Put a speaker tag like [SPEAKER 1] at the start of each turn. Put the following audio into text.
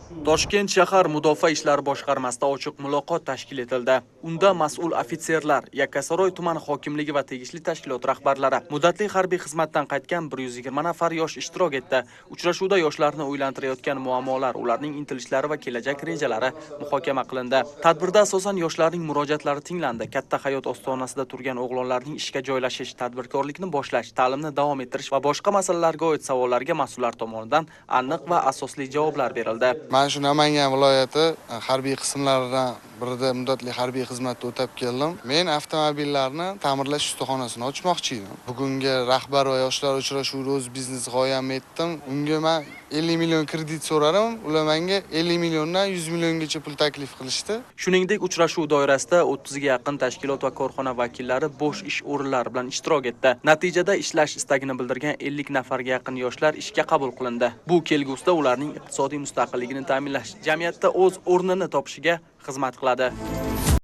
[SPEAKER 1] Toshkent shahar Mudofaa ishlari boshqarmasida ochiq muloqot tashkil etildi. Unda mas'ul ofitserlar, Yakkasaroy tuman hokimligi va tegishli tashkilot rahbarlari, muddatli harbiy xizmatdan qaytgan 120 nafar yosh ishtirok etdi. Uchrashuvda yoshlarni o'ylantirayotgan muammolar, ularning intilishlari va kelajak rejalari muhokama qilindi. Tadbirda asosan yoshlarning murojaatlari tinglandi. Katta hayot ostonasida turgan o'g'lonlarning ishga joylashish, tadbirkorlikni boshlash, ta'limni davom ettirish va boshqa masalalarga oid savollarga mas'ullar tomonidan aniq va asosli javoblar berildi.
[SPEAKER 2] Men shu Namangan viloyati harbiy qismlaridan birida muddatli harbiy xizmatda o'tab keldim. Men avtomobillarni ta'mirlash ustaxonasini ochmoqchi edim. Bugungi rahbar va yoshlar uchrashuvida o'z biznes g'oyamni aytdim. Unga men 50 million kredit so'radim. Ular menga 50 milliondan 100 milliongacha pul taklif qilishdi.
[SPEAKER 1] Shuningdek, uchrashuv doirasida 30 ga yaqin tashkilot va korxona vakillari bo'sh ish o'rinlari bilan ishtirok etdi. Natijada ishlash istagini bildirgan 50 nafarga yaqin yoshlar ishga qabul qilindi. Bu kelgusida ularning iqtisodiy mustaqilligini ta'minlash, jamiyatda o'z o'rnini topishiga xizmat qiladi.